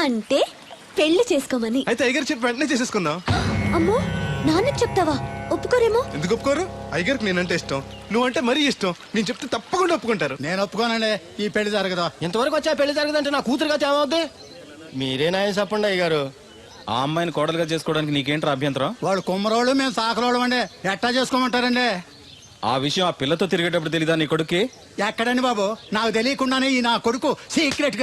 అంటే పెళ్లి చేసుకోమని. అయితే అయ్యగారు చెప్పి వెంటనే చేసేసుకుందాం. అమ్మో, నాన్నకి చెప్తావా? ఒప్పుకోరేమో. ఎందుకు ఒప్పుకోరు? అయ్యగారికి నేనంటే ఇష్టం, నువ్వంటే మరీ ఇష్టం. నేను చెప్తే తప్పకుండా ఒప్పుకుంటారు. నేను ఒప్పుకోనండి, ఈ పెళ్లి జరగదు. ఇంతవరకు వచ్చా పెళ్లి జరగదంటే నా కూతురుగా ఏమవుద్ది? మీరే నాయం చెప్పండి అయ్యగారు. ఆ అమ్మాయిని కోడలుగా చేసుకోవడానికి నీకేంట్రా అభ్యంతరం? వాడు కుమ్మరోళ్ళు, మేము సాకలోళ్ళు అండి. ఎట్టా చేసుకోమంటారండి? ఆ విషయం ఆ పిల్లతో తిరిగేటప్పుడు తెలీదా నీ కొడుక్కి? ఎక్కడండి బాబు, నాకు తెలియకుండానే ఈ నా కొడుకు సీక్రెట్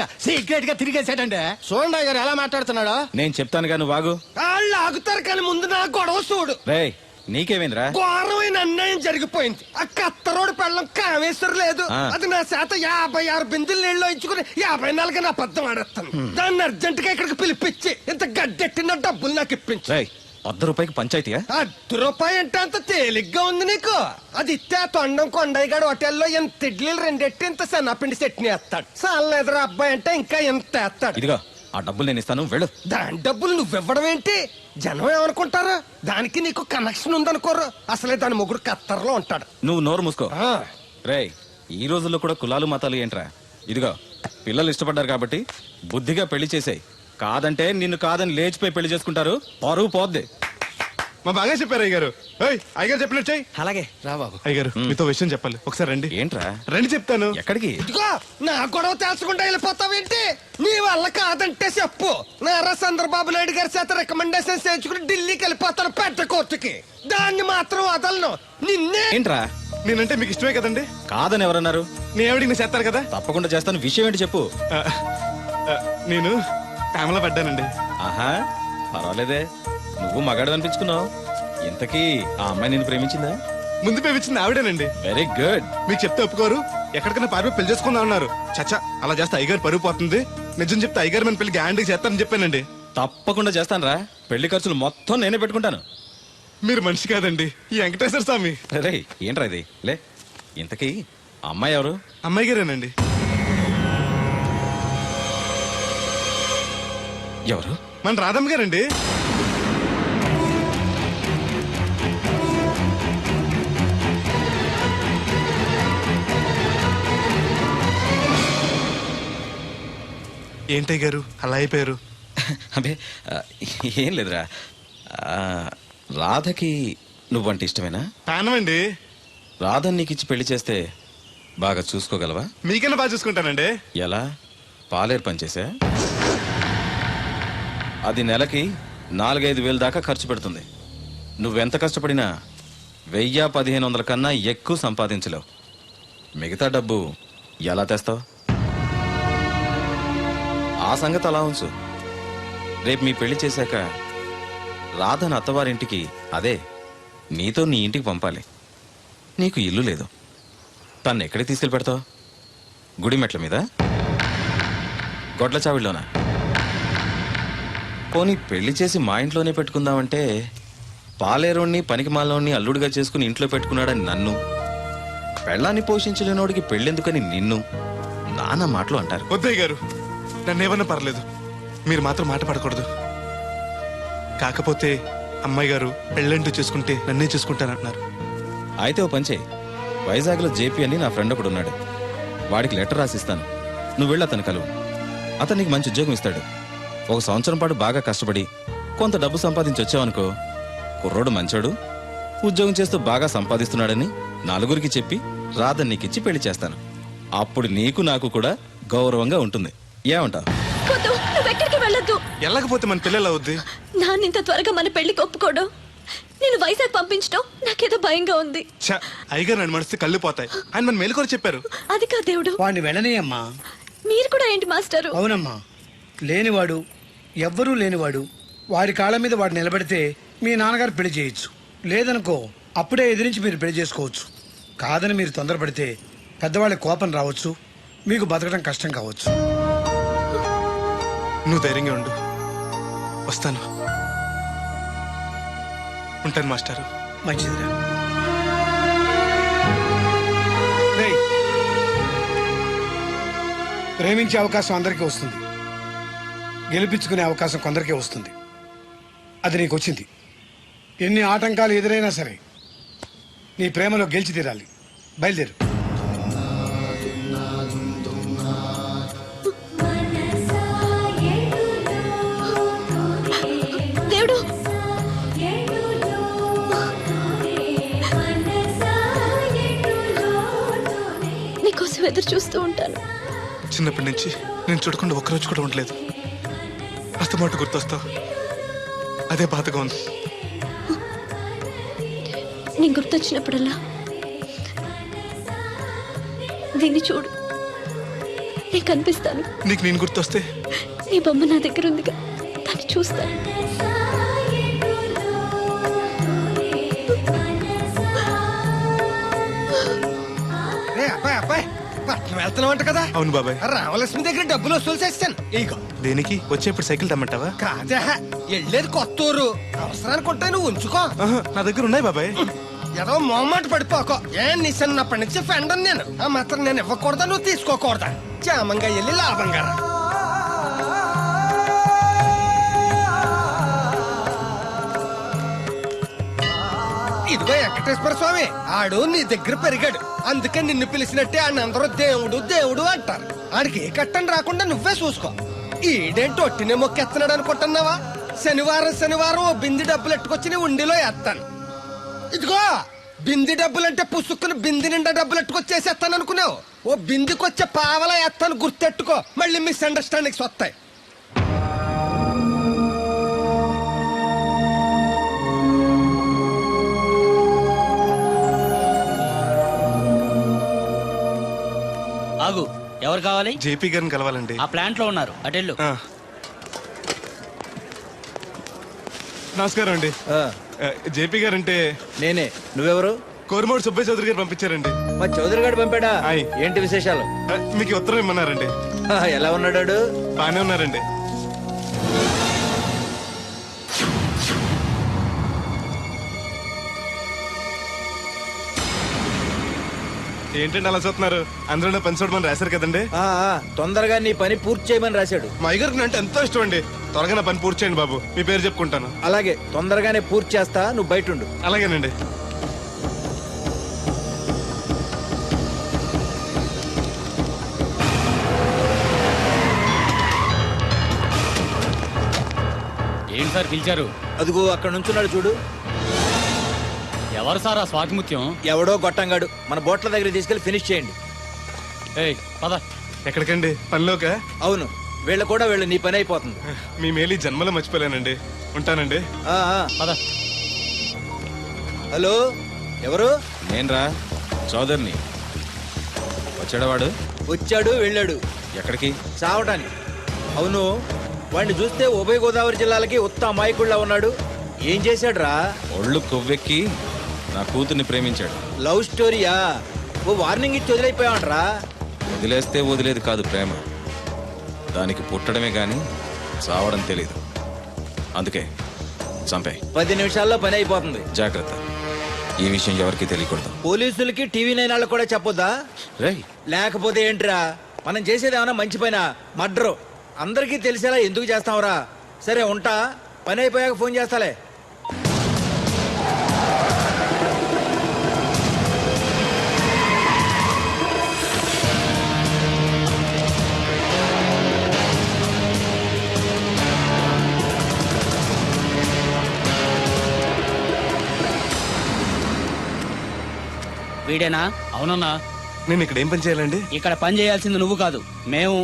గా తిరిగేసాడండి. చూడండి అయ్యగారు ఎలా మాట్లాడుతున్నాడా. నేను చెప్తాను కానీ వాగు. వాళ్ళు ఆగుతారు కానీ ముందు నా గొడవ చూడు. రేయ్, నీకేమైందిరా? ఘోరమైన అన్యాయం జరిగిపోయింది. ఆ కత్తరోడు పెళ్ళం కామేశ్వర లేదు. అది నా చేత 56 బిందులు నీళ్ళు ఇచ్చుకుని 54 నా అబద్ధం ఆడేస్తాను. దాన్ని అర్జెంట్ గా ఇక్కడికి పిలిపించి ఇంత గడ్డెట్టిన డబ్బులు నాకు ఇప్పించు. రేయ్, ₹100 పంచాయతీయా? ₹100 అంటే అంత తేలిగ్గా ఉంది నీకు. అది ఇస్తే తొండం కొండయ్యగాడు హోటల్లో ఎంత ఇడ్లీలు 2 ఎట్టి ఇంత సన్నపిండి చట్నీ వేస్తాడు. సాల ఎదురు అబ్బాయి అంటే ఇంకా ఎంత వేస్తాడు. ఇదిగో ఆ డబ్బులు నేను ఇస్తాను, వెళ్ళు. దాని డబ్బులు నువ్వివ్వడం ఏంటి? జనం ఏమనుకుంటారు? దానికి నీకు కనెక్షన్ ఉందనుకోరు. అసలే దాని మొగుడు కత్తర్లో ఉంటాడు. నువ్వు నోరు మూసుకో. రేయ్, ఈ రోజుల్లో కూడా కులాలు మతాలు ఏంట్రా? ఇదిగో పిల్లలు ఇష్టపడ్డారు కాబట్టి బుద్ధిగా పెళ్లి చేసాయి. కాదంటే నిన్ను కాదని లేచిపోయి పెళ్లి చేసుకుంటారు, పరువు పోద్ది. మా బాగా చెప్పారు అయ్యగారు. అయ్యగారు చెప్పినట్టు చెయ్యి. అలాగే రా బాబు. అయ్యగారు మీతో విషయం చెప్పాలి, ఒకసారి రండి. ఏంట్రా? రండి చెప్తాను. ఎక్కడికి? ఇదిగో నా గొడవ తెలుసుకుంటా వెళ్ళిపోతావేంటి? నీ వల్ల కాదంటే చెప్పు. నారా చంద్రబాబు నాయుడు గారి చేత రికమెండేషన్ చేయించుకుని ఢిల్లీకి వెళ్ళిపోతాను పెద్ద కోర్టుకి. దాన్ని మాత్రం వదలను. నిన్నే. ఏంట్రా? నేనంటే మీకు ఇష్టమే కదండి. కాదని ఎవరన్నారు? నేను ఎవడికి నేను చేస్తారు కదా. తప్పకుండా చేస్తాను. విషయం ఏంటి చెప్పు. నేను ప్రేమలో పడ్డానండి. ఆహా, పర్వాలేదే, నువ్వు మగాడు అనిపించుకున్నావు. ఇంతకీ ఆ అమ్మాయి నిన్ను ప్రేమించిందా? ముందు పేపించింది ఆవిడేనండి. Very good. మీకు చెప్తే ఒప్పుకోరు, ఎక్కడికైనా పారిపోయి పెళ్లి చేసుకుందాం అన్నారు. చచ్చా, అలా చేస్తే అయ్యగారు పరుగు పోతుంది. నిజం చెప్తే అయ్యగారు మన పెళ్లి గ్యారంటీకి చేస్తానని చెప్పానండి. తప్పకుండా చేస్తానురా. పెళ్లి ఖర్చులు మొత్తం నేనే పెట్టుకుంటాను. మీరు మనిషి కాదండి, ఈ వెంకటేశ్వర స్వామి. రే, ఏంట్రా ఇది? లే, ఇంతకీ ఆ అమ్మాయి ఎవరు? అమ్మాయి గారేనండి. ఎవరు? మన రాధమ్మ గారండి. ఏంటయ్య గారు అలా అయిపోయారు? అబే, ఏం లేదురా. రాధకి నువ్వంటే ఇష్టమేనా? ప్రాణమండి. రాధని నీకు ఇచ్చి పెళ్లి చేస్తే బాగా చూసుకోగలవా? మీకన్నా బాగా చూసుకుంటానండి. ఎలా? పాలేరు పనిచేసా? అది నెలకి 4-5 వేలు దాకా ఖర్చు పెడుతుంది. నువ్వెంత కష్టపడినా 1000-1500 కన్నా ఎక్కువ సంపాదించలేవు. మిగతా డబ్బు ఎలా తెస్తావు? ఆ సంగతి అలా ఉంచు. రేపు మీ పెళ్లి చేశాక రాధను అత్తవారింటికి, అదే నీతో నీ ఇంటికి పంపాలి. నీకు ఇల్లు లేదు. తను ఎక్కడికి తీసుకెళ్ళి పెడతావు? గుడి మెట్ల మీద? గొడ్ల చావిడిలోనా? పోనీ పెళ్లి చేసి మా ఇంట్లోనే పెట్టుకుందామంటే పాలేరోణ్ణి పనికిమాలోని అల్లుడిగా చేసుకుని ఇంట్లో పెట్టుకున్నాడని నన్ను, పెళ్ళాన్ని పోషించలేనోడికి పెళ్ళెందుకని నిన్ను నాన్న మాటలు అంటారు. వద్దయ్య గారు, నన్ను ఏమన్నా పర్లేదు, మీరు మాత్రం మాట పడకూడదు. కాకపోతే అమ్మాయి గారు పెళ్ళంటూ చేసుకుంటే నన్నే చేసుకుంటానంటున్నారు. అయితే ఓ పంచే, వైజాగ్లో జేపీ అని నా ఫ్రెండ్ ఒకడు ఉన్నాడు. వాడికి లెటర్ రాసిస్తాను. నువ్వు వెళ్ళి అతను కలువు. అతను నీకు మంచి ఉద్యోగం ఇస్తాడు. 1 సంవత్సరం పాటు బాగా కష్టపడి కొంత డబ్బు సంపాదించి వచ్చావనుకో, కుర్రోడు మంచోడు, ఉద్యోగం చేస్తూ బాగా సంపాదిస్తున్నాడని 4గురికి చెప్పి రాధని నీకిచ్చి పెళ్లి చేస్తాను. అప్పుడు నీకు నాకు కూడా గౌరవంగా ఉంటుంది. ఏమంటావు? వెళ్ళొద్దు. వెళ్ళకపోతే మన పిల్లలు అవుద్ది. నాన్న ఇంత త్వరగా మన పెళ్లికి ఒప్పుకోడు. నేను వైజాగ్ పంపించడం నాకేదో భయంగా ఉంది. అయ్యగారు నన్ను మనిస్తే కళ్ళు పోతాయి. ఆయన మన మేలుకొని చెప్పారు. అది కాదు దేవుడు. వాడిని వెళ్ళనీయమ్మా. మీరు కూడా ఏంటి మాస్టారు? అవునమ్మా, లేనివాడు, ఎవ్వరూ లేనివాడు, వాడి కాళ్ళ మీద వాడు నిలబడితే మీ నాన్నగారు పెళ్లి చేయొచ్చు. లేదనుకో, అప్పుడే ఎదిరించి మీరు పెళ్లి చేసుకోవచ్చు. కాదని మీరు తొందరపడితే పెద్దవాళ్ళకి కోపం రావచ్చు, మీకు బతకడం కష్టం కావచ్చు. నువ్వు ధైర్యంగా ఉండు, వస్తాను. ఉంటాను మాస్టారు. మంచిదిరా. ప్రేమించే అవకాశం అందరికీ వస్తుంది, గెలిపించుకునే అవకాశం కొందరికే వస్తుంది. అది నీకు వచ్చింది. ఎన్ని ఆటంకాలు ఎదురైనా సరే నీ ప్రేమలో గెలిచి తీరాలి. బయలుదేరు. ఎదురు చూస్తూ ఉంటాను. చిన్నప్పటి నుంచి నేను చూడకుండా ఒక్కరోజు కూడా ఉండలేదు. అస్తమాట గుర్తొస్తావు, అదే బాధగా ఉంది. నేను గుర్తొచ్చినప్పుడల్లా దీన్ని చూడు, నేను కనిపిస్తాను. నీకు నేను గుర్తొస్తే నీ బొమ్మ నా దగ్గర ఉందిగా, దాన్ని చూస్తాను. రే అబ్బాయి అబ్బాయి, పట్నం వెళ్తున్నావంట కదా? అవును బాబాయ్. రామలక్ష్మి దగ్గర డబ్బులు వసూలు చేస్తాను. ఇగో. దేనికి? వచ్చేప్పుడు సైకిల్ తెమ్మంటావా? కాదా, వెళ్ళేది కొత్త ఊరు, అవసరానికి ఉంటాయి, నువ్వు ఉంచుకో. ఆహా, నా దగ్గర ఉన్నాయి బాబాయ్. ఏదో మొహమాట పడిపోకో. నీ చిన్నప్పటి నుంచి ఫ్రెండ్ నేను. ఆ మాత్రం నేను ఇవ్వకూడదా, నువ్వు తీసుకోకూడదా? క్షేమంగా వెళ్ళి లాభంగా రా. ఇదిగో వెంకటేశ్వర స్వామి, ఆడు నీ దగ్గర పెరిగాడు, అందుకే నిన్ను పిలిచినట్టే ఆయన అందరూ దేవుడు దేవుడు అంటారు. ఆడికి ఏ కట్టం రాకుండా నువ్వే చూసుకో. ఈడేంటి ఒట్టినే మొక్కెత్తనాడు అనుకుంటున్నావా? శనివారం శనివారం ఓ బింది డబ్బులు ఎట్టుకొచ్చి నీ ఉండిలో ఎత్తాను. ఇదిగో బింది డబ్బులంటే పుసుక్కుని బింది నిండా డబ్బులు ఎట్టుకొచ్చేసేస్తాను అనుకున్నావు. ఓ బిందికొచ్చే పావలా ఎత్తాను, గుర్తెట్టుకో. మళ్ళీ మిస్అండర్స్టాండింగ్స్ వస్తాయి. ఆగు, ఎవరు కావాలి? జేపీ గారిని కలవాలండి. ఆ ప్లాంట్ లో ఉన్నారు, అటెళ్ళు. ఆ. నమస్కారం అండి. జేపీ గారు అంటే నేనే. నువ్వెవరు? కోరమూడు సుబ్బయ్య చౌదరి గారు పంపించారండి. మా చౌదరి గారు పంపాడా? ఆయ్. ఏంటి విశేషాలు? మీకు ఈ ఉత్తరం ఇమ్మన్నారండి. ఎలా ఉన్నాడు? బానే ఉన్నారండి. ఏంటండి అలా చూస్తున్నారు? అందులో పని చూడమని రాశారు కదండి. తొందరగా నీ పని పూర్తి చేయమని రాశాడు. మా అయ్యగారికి అంటే ఎంతో ఇష్టం అండి. త్వరగా నా పని పూర్తి చేయండి బాబు, మీ పేరు చెప్పుకుంటాను. అలాగే, తొందరగానే పూర్తి చేస్తా, నువ్వు బయట ఉండు. అలాగేనండి. ఏంటి సార్ పిలిచారు? అదిగో అక్కడ నుంచున్నాడు చూడు. ఎవరు సార్ ఆ స్వాతిముత్యం? ఎవడో గొట్టంగాడు. మన బోట్ల దగ్గర తీసుకెళ్లి ఫినిష్ చేయండి. ఏయ్ పద. ఎక్కడికండి? పనిలోక? అవును, వీళ్ళ కూడా వీళ్ళు నీ పని అయిపోతుంది. మీ మేలు ఈ జన్మలో మర్చిపోలేనండి. ఉంటానండి. పద. హలో, ఎవరు? నేనరా, చౌదరిని. వచ్చాడవాడు? వచ్చాడు, వెళ్ళాడు. ఎక్కడికి? చావటానికి. అవును, వాడిని చూస్తే ఉభయ గోదావరి జిల్లాలకి ఉత్త అమాయకుళ్ళ ఉన్నాడు. ఏం చేశాడు రా? ఒళ్ళు కొవ్వెక్కి నా కూతుర్ని ప్రేమించాడు. లవ్ స్టోరీయా? ఓ వార్నింగ్ ఇచ్చి వదిలేకపోయావంటరా? వదిలేస్తే వదిలేదు కాదు ప్రేమ, దానికి పుట్టడమే గాని చావడం తెలీదు. అందుకే చంపే. 10 నిమిషాల్లో పని అయిపోతుంది. జాగ్రత్త, ఈ విషయం ఎవరికి తెలియకూడదు. పోలీసులకి టీవీ 9 వాళ్ళకి కూడా చెప్పొద్దా? రేయ్, లేకపోతే ఏంట్రా, మనం చేసేది ఏమన్నా మంచి పైన మర్డరు అందరికీ తెలిసేలా ఎందుకు చేస్తావురా? సరే ఉంటా, పని అయిపోయాక ఫోన్ చేస్తాలే. వీడేనా? అవునన్నా. నేను ఇక్కడ ఏం పని చేయాలండి? ఇక్కడ పని చేయాల్సింది నువ్వు కాదు, మేము.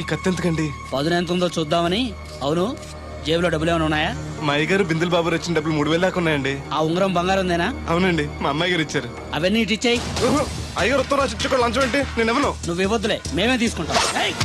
ఈ కత్తి ఎందుకండి? పదును ఎంత ఉందో చూద్దామని. అవును, జేబులో డబ్బులు ఏమైనా ఉన్నాయా? మా అయ్యగారు బిందులు బాబు వచ్చిన డబ్బులు 3000 దాకా ఉన్నాయండి. ఆ ఉంగరం బంగారందేనా? అవునండి, మా అమ్మాయి గారు ఇచ్చారు. అవన్నీ ఇటు ఇచ్చేయి. అయ్యగారు ఉత్తరం రాసి ఇచ్చుకో, లంచం ఏంటి? నేను ఎవరు? నువ్వు ఇవ్వద్దులే, మేమే తీసుకుంటాం. ఏయ్!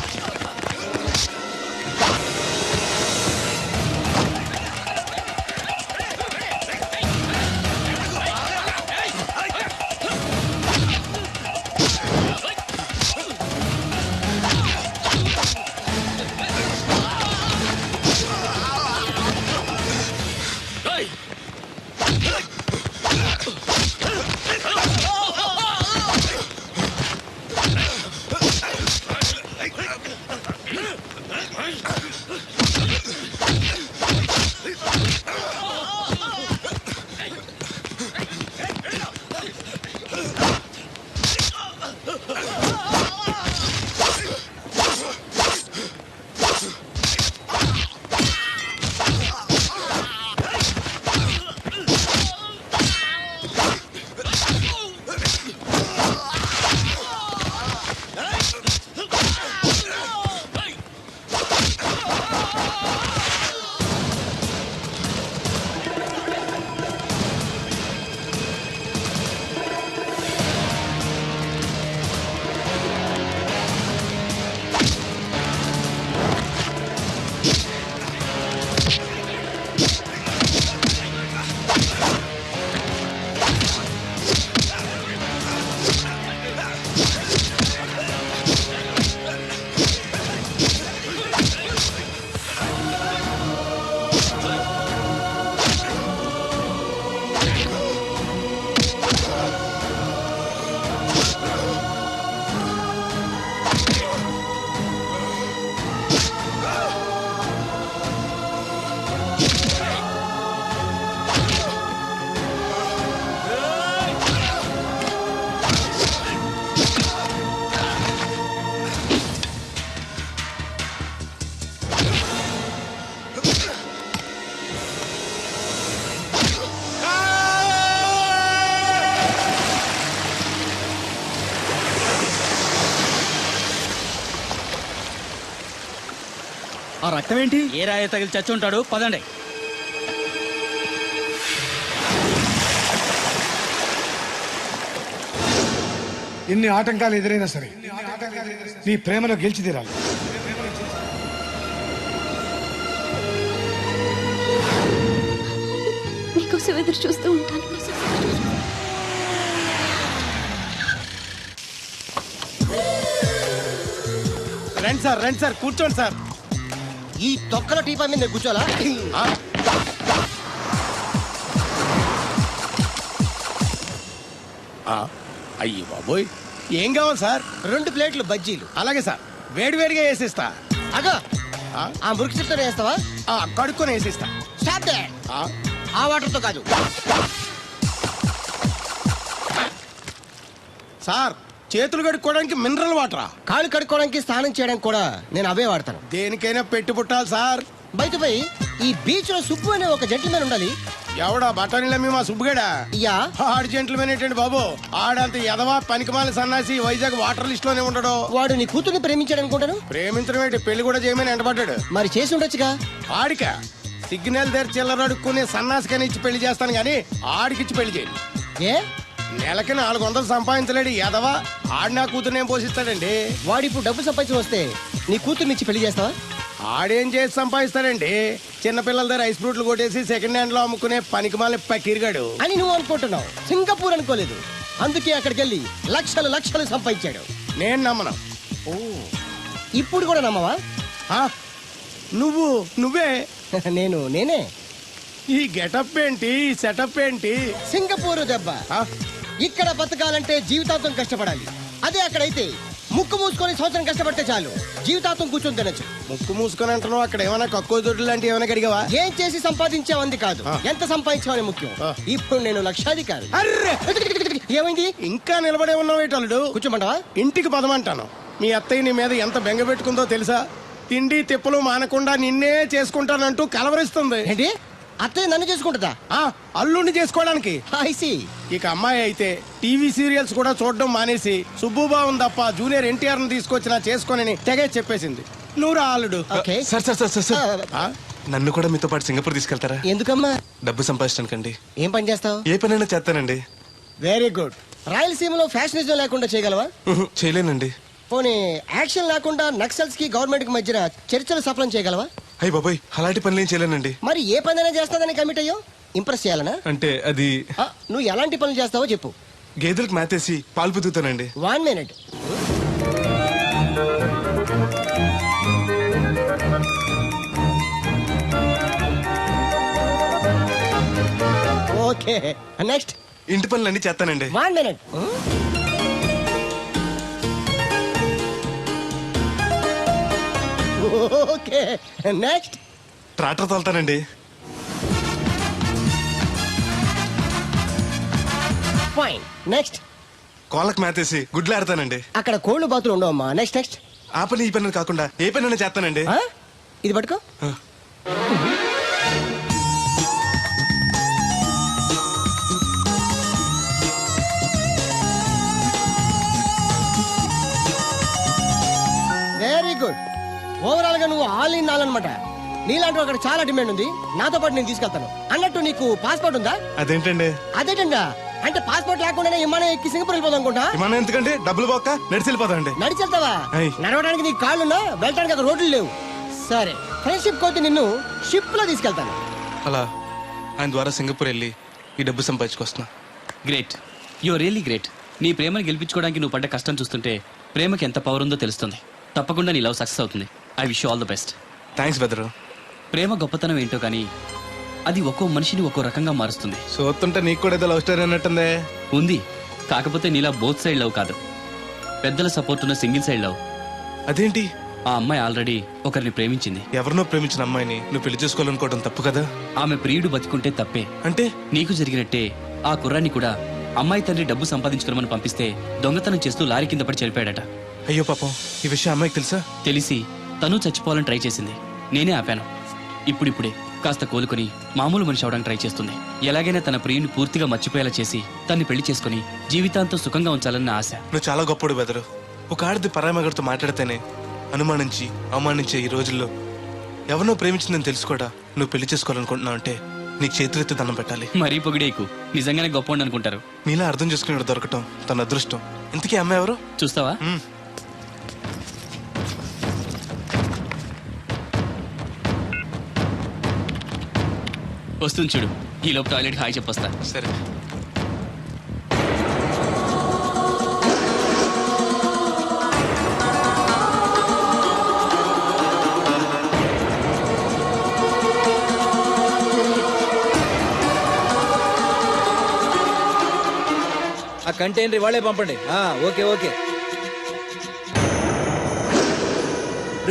రక్తం ఏంటి? ఏ రాయ తగిలి చచ్చి ఉంటాడు, పదండి. ఎన్ని ఆటంకాలు ఎదురైనా సరే నీ ప్రేమలో గెలిచి తీరాలి. నీకోసం ఎదురు చూస్తూ ఉంటాను. రండి సార్ కూర్చోండి సార్. ఈ తొక్కల టీపా మీద నేను కూర్చోాలా? అయ్యి బాబోయ్, ఏం కావాలి సార్? 2 ప్లేట్లు బజ్జీలు. అలాగే సార్, వేడివేడిగా వేసిస్తా. అగో ఆ మురికి చెప్తా వేస్తావా? కడుక్కొని వేసిస్తా. స్టాప్ దే. ఆ వాటర్ తో కాదు సార్, చేతులు కడుక్కోవడానికి మినరల్ వాటరా? కాళ్ళు కడుక్కోవడానికి స్నానం చేయడానికి కూడా నేను అవే వాడతాను. దేనికైనా పెట్టి పుట్టాలి సార్. బయటపై ఈ బీచ్ లో సుబ్బు అనే ఒక జెంటిల్మెన్ ఉండాలి. ఎవడా బఠానీలమ్మి మా సుబ్బుగడా? యా. ఆడు జెంట్లమేన్ ఏంటండి బాబు? ఆడంత ఎదవా పనికిమాల సన్నాసి వైజాగ్ వాటర్ లిస్ట్ లోనే ఉండడు. వాడు నీ కూతుర్ని ప్రేమించాడు అనుకుంటాను. ప్రేమించడం ఏంటి, పెళ్లి కూడా చేయమని ఎంటబడ్డాడు. మరి చేసి ఉండొచ్చుగా. ఆడిక సిగ్నల్ దగ్గర చిల్లర అడుక్కునే సన్నాసికని ఇచ్చి పెళ్లి చేస్తాను గానీ ఆడికిచ్చి పెళ్లి చేయండి. ఏ నెలకి 400 సంపాదించలేడు ఎదవా. ఆడి నా కూతురునేం పోషిస్తాడండి? వాడు ఇప్పుడు డబ్బు సంపాదించి వస్తే నీ కూతుర్ని ఇచ్చి పెళ్లి చేస్తావా? ఆడేం చేసి సంపాదిస్తాడండి? చిన్నపిల్లల దగ్గర ఐస్ ఫ్రూట్లు కొట్టేసి సెకండ్ హ్యాండ్ లో అమ్ముకునే పనికిమాల పకీర్గాడు అని నువ్వు అనుకుంటున్నావు. సింగపూర్ అనుకోలేదు. అందుకే అక్కడికి వెళ్ళి లక్షలు లక్షలు సంపాదించాడు. నేను నమ్మను. ఇప్పుడు కూడా నమ్మవా? ఆ? నువ్వే నేనే. ఈ గెటప్ ఏంటి, ఈ సెటప్ ఏంటి? సింగపూర్ దెబ్బ. ఆ? ఇక్కడ బతకాలంటే జీవితాంతం కష్టపడాలి. అదే అక్కడైతే ముక్కు మూసుకొని సంవత్సరం కష్టపడితే చాలు, జీవితాంతం కూర్చొని తినచ్చు. ముక్కు మూసుకొని అంటున్నావు, అక్కడ ఏమైనా కక్కువ దొడ్లు లాంటివి ఏమైనా కడిగావా? ఏం చేసి సంపాదించావంది కాదు, ఎంత సంపాదించావని ముఖ్యం. ఇప్పుడు నేను లక్షాధికారి. అర్రే, ఏమైంది? ఇంకా నిలబడే ఉన్నావు ఏటల్లుడు? కూర్చోమంటావా? ఇంటికి పదమంటాను. మీ అత్తయ్య నీ మీద ఎంత బెంగ పెట్టుకుందో తెలుసా? తిండి తిప్పలు మానకుండా నిన్నే చేసుకుంటానంటూ కలవరిస్తుంది. ఏంటి? అత్తయ్య నన్ను చేసుకుంటుందా? అల్లుడిని చేసుకోవడానికి. I see. ఇక అమ్మాయి అయితే టీవీ సీరియల్స్ కూడా చూడడం మానేసి సుబ్బుబాబుని తప్ప జూనియర్ ఎన్టీఆర్ ని తీసుకొచ్చి నా చేసుకోనని తెగే చెప్పేసింది. నువ్వు రా అల్లుడు. ఓకే. సార్ ఆ? నన్ను కూడా మీతో పాటు సింగపూర్ తీసుకెళ్తారా? ఎందుకమ్మా? డబ్బు సంపాదించడానికండి. ఏం పని చేస్తావు? ఏ పనైనా చేస్తానండి. Very good. రాయలసీమలో ఫ్యాషనిజం లేకుండా చేయగలవా? చేయలేనండి. పోనీ యాక్షన్ లేకుండా నక్సల్స్ కి గవర్నమెంట్ కి మధ్యన చర్చలు సఫలం చేయగలవా? అయ్యి బాబాయ్, అలాంటి పనులు ఏం చేయలేనండి. మరి ఏ పనైనా చేస్తాదని కమిట్ అయ్యో? ఇంప్రెస్ చేయాలనా? అంటే అది నువ్వు ఎలాంటి పనులు చేస్తావో చెప్పు. గేదెలకు మేతేసి పాలు పుదుగుతానండి. 1 minute. Okay, next. ఇంటి పనులన్నీ చేస్తానండి. 1 minute. Okay, next. ట్రాక్టర్ తోలుతానండి. Fine, next. కోళ్ళకు మేతేసి గుడ్లు ఆడతానండి. అక్కడ కోళ్ళు బాతులు ఉండవమ్మా. Next next. ఆ పని ఈ పని కాకుండా ఏ పనైనా చేస్తానండి. ఇది పట్టుకో. Very good. ఓవరాల్ గా నువ్వు ఆల్ ఇన్ ఆల్ అనమాట. నీలాంటి అక్కడ చాలా డిమాండ్ ఉంది. నాతో పాటు నేను తీసుకెళ్తాను. అన్నట్టు నీకు పాస్పోర్ట్ ఉందా? అదేంటండి? అదేటండా అంటే పాస్పోర్ట్ లేకుండానే విమానం ఎక్కి సింగపూర్ వెళ్ళిపోదాం అనుకుంటా. విమానం ఎందుకంటే డబ్బులు పోక నడిచి వెళ్ళిపోతాండి. నడిచి వెళ్తావా? నడవడానికి నీకు కాళ్ళున్నా, వెళ్ళడానికి అక్కడ రోడ్లు లేవు. సరే, ఫ్రెండ్షిప్ కోతి నిన్ను షిప్ లో తీసుకెళ్తాను. అలా ఆయన ద్వారా సింగపూర్ వెళ్ళి ఈ డబ్బు సంపాదించుకొస్తున్నా. Great, your really great. నీ ప్రేమను గెలిపించుకోవడానికి నువ్వు పడ్డ కష్టం చూస్తుంటే ప్రేమకి ఎంత పవర్ ఉందో తెలుస్తుంది. తప్పకుండా నీ లవ్ సక్సెస్ అవుతుంది. I wish you all the best. Thanks బెదరు. ప్రేమ గొప్పతనం ఏంటో కానీ అది ఒక్కో మనిషిని ఒక్కో రకంగా మారుస్తుంది. చూస్తుంటే నీకు కూడా ఏదో లవ్ స్టోరీ అన్నట్టుందే. ఉంది, కాకపోతే నీలా బోత్ సైడ్ లవ్ కాదు, పెద్దల సపోర్ట్ ఉన్న సింగిల్ సైడ్ లవ్. అదేంటి? ఆ అమ్మాయి ఆల్రెడీ ఒకరిని ప్రేమించింది. ఎవరినో ప్రేమించిన అమ్మాయిని నువ్వు పెళ్లి చేసుకోవాలనుకోవడం తప్పు కదా? ఆమె ప్రియుడు బతికుంటే తప్పే. అంటే నీకు జరిగినట్టే ఆ కుర్రాన్ని కూడా అమ్మాయి తండ్రి డబ్బు సంపాదించుకోమని పంపిస్తే దొంగతనం చేస్తూ లారీ కింద పడి చనిపోయాడట. అయ్యో పాపం, ఈ విషయం అమ్మాయికి తెలుసా? తెలిసి తను చచ్చిపోవాలని ట్రై చేసింది. నేనే ఆపాను. ఇప్పుడిప్పుడే కాస్త కోలుకొని మామూలు మనిషి అవడానికి ట్రై చేస్తుంది. ఎలాగైనా తన ప్రియుని పూర్తిగా మర్చిపోయేలా చేసి తన్ని పెళ్లి చేసుకుని జీవితాంతం సుఖంగా ఉంచాలని నా ఆశ. నువ్వు చాలా గొప్పడు బెదరు. ఒక ఆడది పరామగడితో మాట్లాడితేనే అనుమానించి అవమానించే ఈ రోజుల్లో ఎవరినో ప్రేమించిందని తెలుసుకోడా నువ్వు పెళ్లి చేసుకోవాలనుకుంటున్నావు అంటే నీకు చేతులెత్తి దండం పెట్టాలి. మరీ పొగిడేకు, నిజంగానే గొప్ప అనుకుంటారు. నీలా అర్థం చేసుకునే దొరకటం తన అదృష్టం. ఇంతకీ అమ్మాయి ఎవరు? చూస్తావా? వస్తుంది చూడు. ఈ లోపు టాయిలెట్ హాయ్ చెప్పొస్తా. సరే. ఆ కంటైనర్ ఇవాళే పంపండి. Okay okay.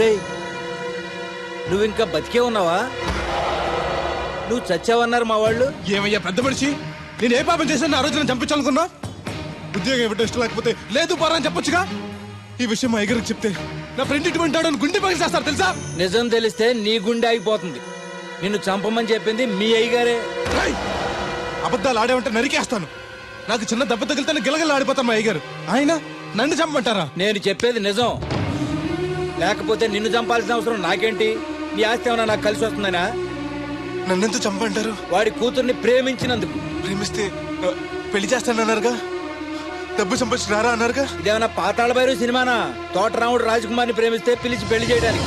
రే, నువ్వు ఇంకా బతికే ఉన్నావా? నువ్వు చచ్చావన్నారు మా వాళ్ళు. ఏమయ్యా పెద్ద మనిషి, నేను ఏ పాపం చేశాను ఆ రోజు నేను చంపించాలనుకున్నా? ఉద్యోగం ఇవ్వడం ఇష్టం లేకపోతే లేదు పోరా అని చెప్పొచ్చుగా. ఈ విషయం మా అయ్యగారికి చెప్తే నా ఫ్రెండ్ ఇటువంటి వాడు అని గుండె పగిలి చేస్తారు తెలుసా? నిజం తెలిస్తే నీ గుండె ఆగిపోతుంది. నిన్ను చంపమని చెప్పింది మీ అయ్యగారే. రేయ్! అబద్ధాలు ఆడేమంటే నరికేస్తాను. నాకు చిన్న దెబ్బ తగిలితేనే గిలగల ఆడిపోతాను మా అయ్యగారు. ఆయన నన్ను చంపమంటారా? నేను చెప్పేది నిజం. లేకపోతే నిన్ను చంపాల్సిన అవసరం నాకేంటి? నీ ఆస్తి ఏమన్నా నాకు కలిసి వస్తుందనా? నన్నెంత చంపంటారు? వాడి కూతుర్ని ప్రేమించినందుకు. ప్రేమిస్తే పెళ్లి చేస్తానన్నారుగా, డబ్బు సంపాదించి రారా అన్నారుగా. ఇదేమన్నా పాతాళ భైరవ సినిమానా? తోటరాముడు రాజకుమార్ని ప్రేమిస్తే పిలిచి పెళ్లి చేయడానికి.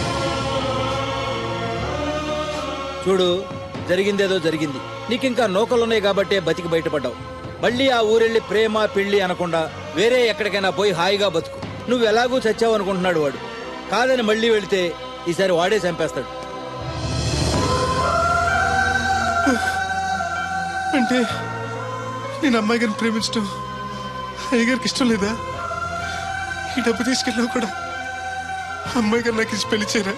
చూడు, జరిగిందేదో జరిగింది. నీకింకా నౌకలున్నాయి కాబట్టే బతికి బయటపడ్డావు. మళ్ళీ ఆ ఊరెళ్ళి ప్రేమ పెళ్లి అనకుండా వేరే ఎక్కడికైనా పోయి హాయిగా బతుకు. నువ్వు ఎలాగూ చచ్చావు అనుకుంటున్నాడు వాడు. కాదని మళ్ళీ వెళితే ఈసారి వాడే చంపేస్తాడు. అంటే నేను అమ్మాయి గారిని ప్రేమించడం అయ్యగారికి ఇష్టం లేదా? ఈ డబ్బు తీసుకెళ్ళినా కూడా అమ్మాయి గారు నాకు ఇచ్చి పెళ్లి చేయరా?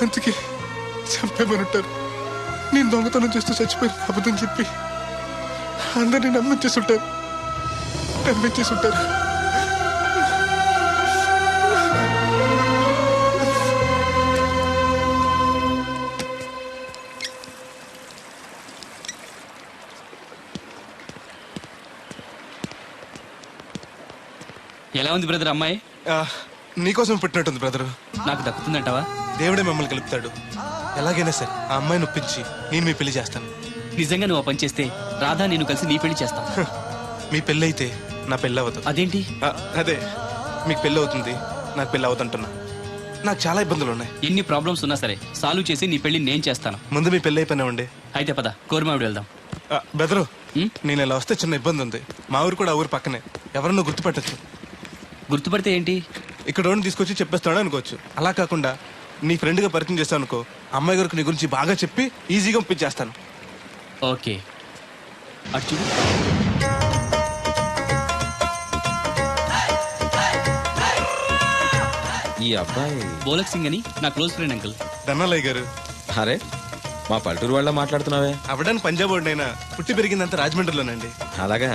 అందుకే చంపేమని ఉంటారు. నేను దొంగతనం చేస్తూ చచ్చిపోయిన అబద్ధం చెప్పి అందరినీ నమ్మించేస్తుంటారు. ఎలా ఉంది బ్రదర్ అమ్మాయి? నీకోసం పుట్టినట్టుంది బ్రదరు. నాకు దక్కుతుందంటావా? దేవుడే మమ్మల్ని కలుపుతాడు. ఎలాగైనా సరే ఆ అమ్మాయిని ఒప్పించి నేను మీ పెళ్లి చేస్తాను. నిజంగా నువ్వు ఆ పని చేస్తే రాధా నేను కలిసి నీ పెళ్లి చేస్తాం. మీ పెళ్ళి అయితే నా పెళ్ళి అవ్వదు. అదేంటి? అదే, మీకు పెళ్ళి అవుతుంది, నాకు పెళ్ళి అవుతుంటున్నా. నాకు చాలా ఇబ్బందులు ఉన్నాయి. ఎన్ని ప్రాబ్లమ్స్ ఉన్నా సరే సాల్వ్ చేసి నీ పెళ్లి నేను చేస్తాను. ముందు మీ పెళ్ళి అయిపోయినామండి. అయితే పద కోరమావిడి వెళ్దాం. బెదరు, నేను ఇలా వస్తే చిన్న ఇబ్బంది ఉంది. మా ఊరు కూడా ఆ ఊరు పక్కనే, ఎవరన్నా గుర్తుపట్టచ్చు. గుర్తుపడితే ఏంటి? ఇక్కడ తీసుకొచ్చి చెప్పేస్తాడు అనుకోవచ్చు. అలా కాకుండా నీ ఫ్రెండ్గా పరిచయం చేస్తాను అనుకో, అమ్మాయి గారికి నీ గురించి బాగా చెప్పి ఈజీగా పంపించేస్తాను. ఓకే, అటు చూడు. ఈ అబ్బాయి బోలక్ సింగ్ అని నా క్లోజ్ ఫ్రెండ్ అంకుల్. ధనాలయ్య గారు. అరే, మా పల్లెటూరు వాళ్ళ మాట్లాడుతున్నావే? అవడానికి పంజాబ్ వాడినైనా పుట్టి పెరిగిందంతా రాజమండ్రిలోనండి. అలాగా?